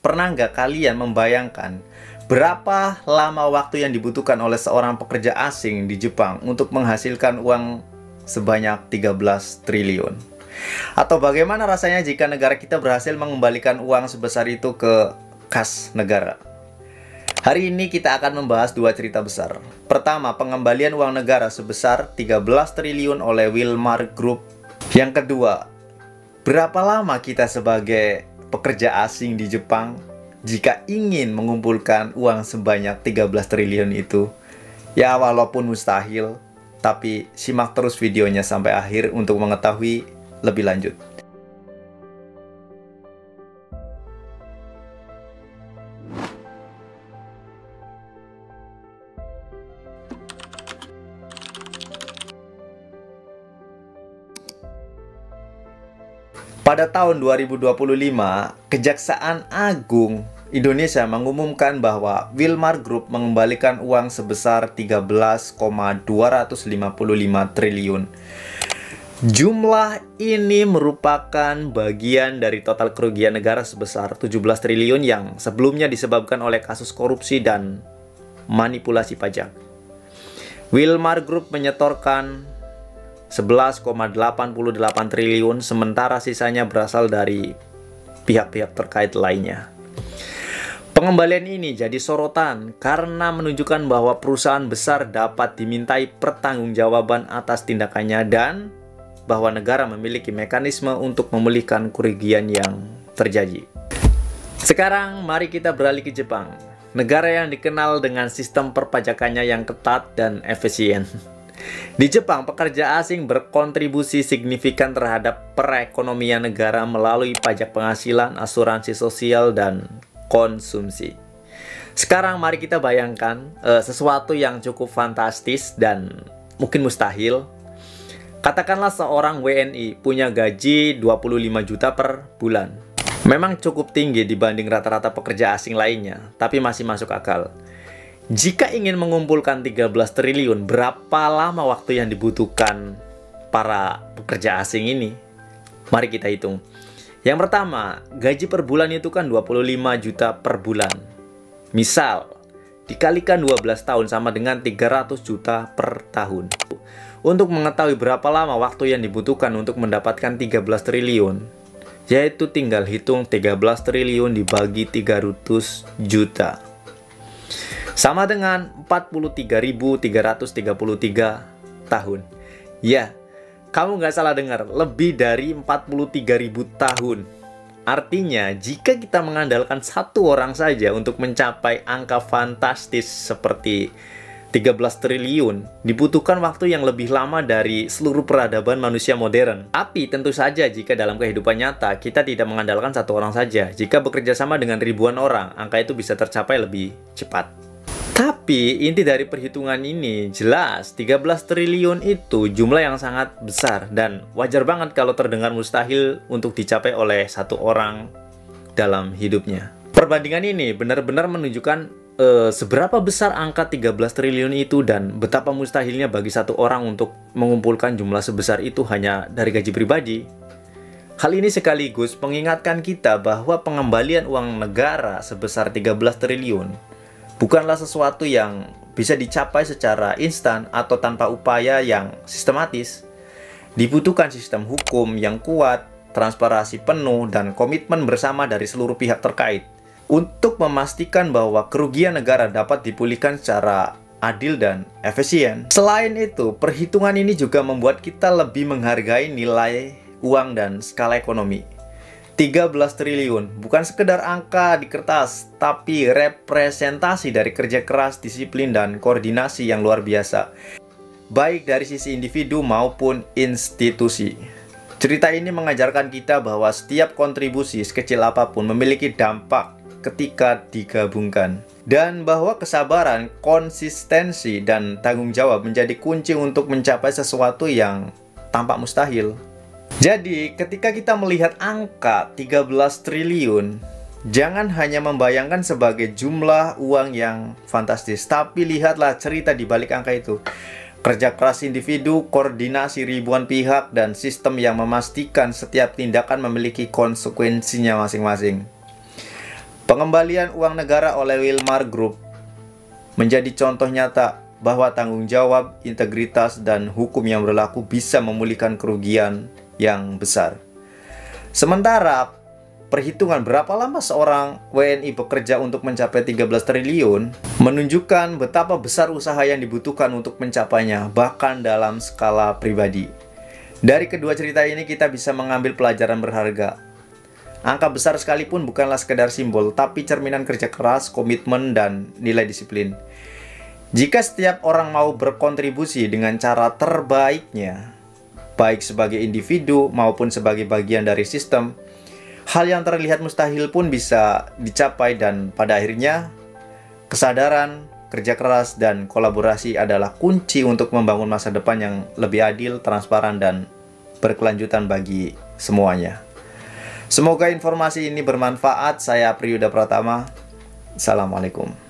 pernah nggak kalian membayangkan berapa lama waktu yang dibutuhkan oleh seorang pekerja asing di Jepang untuk menghasilkan uang sebanyak 13 triliun? Atau bagaimana rasanya jika negara kita berhasil mengembalikan uang sebesar itu ke kas negara? Hari ini kita akan membahas dua cerita besar. Pertama, pengembalian uang negara sebesar 13 triliun oleh Wilmar Group. Yang kedua, berapa lama kita sebagai pekerja asing di Jepang jika ingin mengumpulkan uang sebanyak 13 triliun itu? Ya, walaupun mustahil, tapi simak terus videonya sampai akhir untuk mengetahui lebih lanjut. Pada tahun 2025, Kejaksaan Agung Indonesia mengumumkan bahwa Wilmar Group mengembalikan uang sebesar 13,255 triliun. Jumlah ini merupakan bagian dari total kerugian negara sebesar 17 triliun yang sebelumnya disebabkan oleh kasus korupsi dan manipulasi pajak. Wilmar Group menyetorkan 11,88 triliun, sementara sisanya berasal dari pihak-pihak terkait lainnya. Pengembalian ini jadi sorotan karena menunjukkan bahwa perusahaan besar dapat dimintai pertanggungjawaban atas tindakannya dan bahwa negara memiliki mekanisme untuk memulihkan kerugian yang terjadi. Sekarang mari kita beralih ke Jepang, negara yang dikenal dengan sistem perpajakannya yang ketat dan efisien. Di Jepang, pekerja asing berkontribusi signifikan terhadap perekonomian negara melalui pajak penghasilan, asuransi sosial, dan konsumsi. Sekarang mari kita bayangkan sesuatu yang cukup fantastis dan mungkin mustahil. Katakanlah seorang WNI punya gaji 25 juta per bulan. Memang cukup tinggi dibanding rata-rata pekerja asing lainnya, tapi masih masuk akal. Jika ingin mengumpulkan 13 triliun, berapa lama waktu yang dibutuhkan para pekerja asing ini? Mari kita hitung. Yang pertama, gaji per bulan itu kan 25 juta per bulan. Misal, dikalikan 12 tahun sama dengan 300 juta per tahun. Untuk mengetahui berapa lama waktu yang dibutuhkan untuk mendapatkan 13 triliun, yaitu tinggal hitung 13 triliun dibagi 300 juta. Sama dengan 43.333 tahun. Ya, kamu nggak salah dengar, lebih dari 43.000 tahun. Artinya, jika kita mengandalkan satu orang saja untuk mencapai angka fantastis seperti 13 triliun, dibutuhkan waktu yang lebih lama dari seluruh peradaban manusia modern. Tapi tentu saja jika dalam kehidupan nyata, kita tidak mengandalkan satu orang saja. Jika bekerja sama dengan ribuan orang, angka itu bisa tercapai lebih cepat. Tapi inti dari perhitungan ini jelas 13 triliun itu jumlah yang sangat besar dan wajar banget kalau terdengar mustahil untuk dicapai oleh satu orang dalam hidupnya. Perbandingan ini benar-benar menunjukkan seberapa besar angka 13 triliun itu dan betapa mustahilnya bagi satu orang untuk mengumpulkan jumlah sebesar itu hanya dari gaji pribadi. Hal ini sekaligus mengingatkan kita bahwa pengembalian uang negara sebesar 13 triliun bukanlah sesuatu yang bisa dicapai secara instan atau tanpa upaya yang sistematis. Dibutuhkan sistem hukum yang kuat, transparansi penuh, dan komitmen bersama dari seluruh pihak terkait untuk memastikan bahwa kerugian negara dapat dipulihkan secara adil dan efisien. Selain itu, perhitungan ini juga membuat kita lebih menghargai nilai uang dan skala ekonomi. 13 triliun bukan sekedar angka di kertas, tapi representasi dari kerja keras, disiplin, dan koordinasi yang luar biasa, baik dari sisi individu maupun institusi. Cerita ini mengajarkan kita bahwa setiap kontribusi sekecil apapun memiliki dampak ketika digabungkan, dan bahwa kesabaran, konsistensi, dan tanggung jawab menjadi kunci untuk mencapai sesuatu yang tampak mustahil. Jadi, ketika kita melihat angka 13 triliun, jangan hanya membayangkan sebagai jumlah uang yang fantastis, tapi lihatlah cerita di balik angka itu. Kerja keras individu, koordinasi ribuan pihak, dan sistem yang memastikan setiap tindakan memiliki konsekuensinya masing-masing. Pengembalian uang negara oleh Wilmar Group menjadi contoh nyata bahwa tanggung jawab, integritas, dan hukum yang berlaku bisa memulihkan kerugian yang besar. Sementara perhitungan berapa lama seorang WNI bekerja untuk mencapai 13 triliun menunjukkan betapa besar usaha yang dibutuhkan untuk mencapainya, bahkan dalam skala pribadi. Dari kedua cerita ini kita bisa mengambil pelajaran berharga. Angka besar sekalipun bukanlah sekedar simbol, tapi cerminan kerja keras, komitmen, dan nilai disiplin. Jika setiap orang mau berkontribusi dengan cara terbaiknya, baik sebagai individu maupun sebagai bagian dari sistem, hal yang terlihat mustahil pun bisa dicapai, dan pada akhirnya kesadaran, kerja keras, dan kolaborasi adalah kunci untuk membangun masa depan yang lebih adil, transparan, dan berkelanjutan bagi semuanya. Semoga informasi ini bermanfaat. Saya Priyuda Pratama. Assalamualaikum.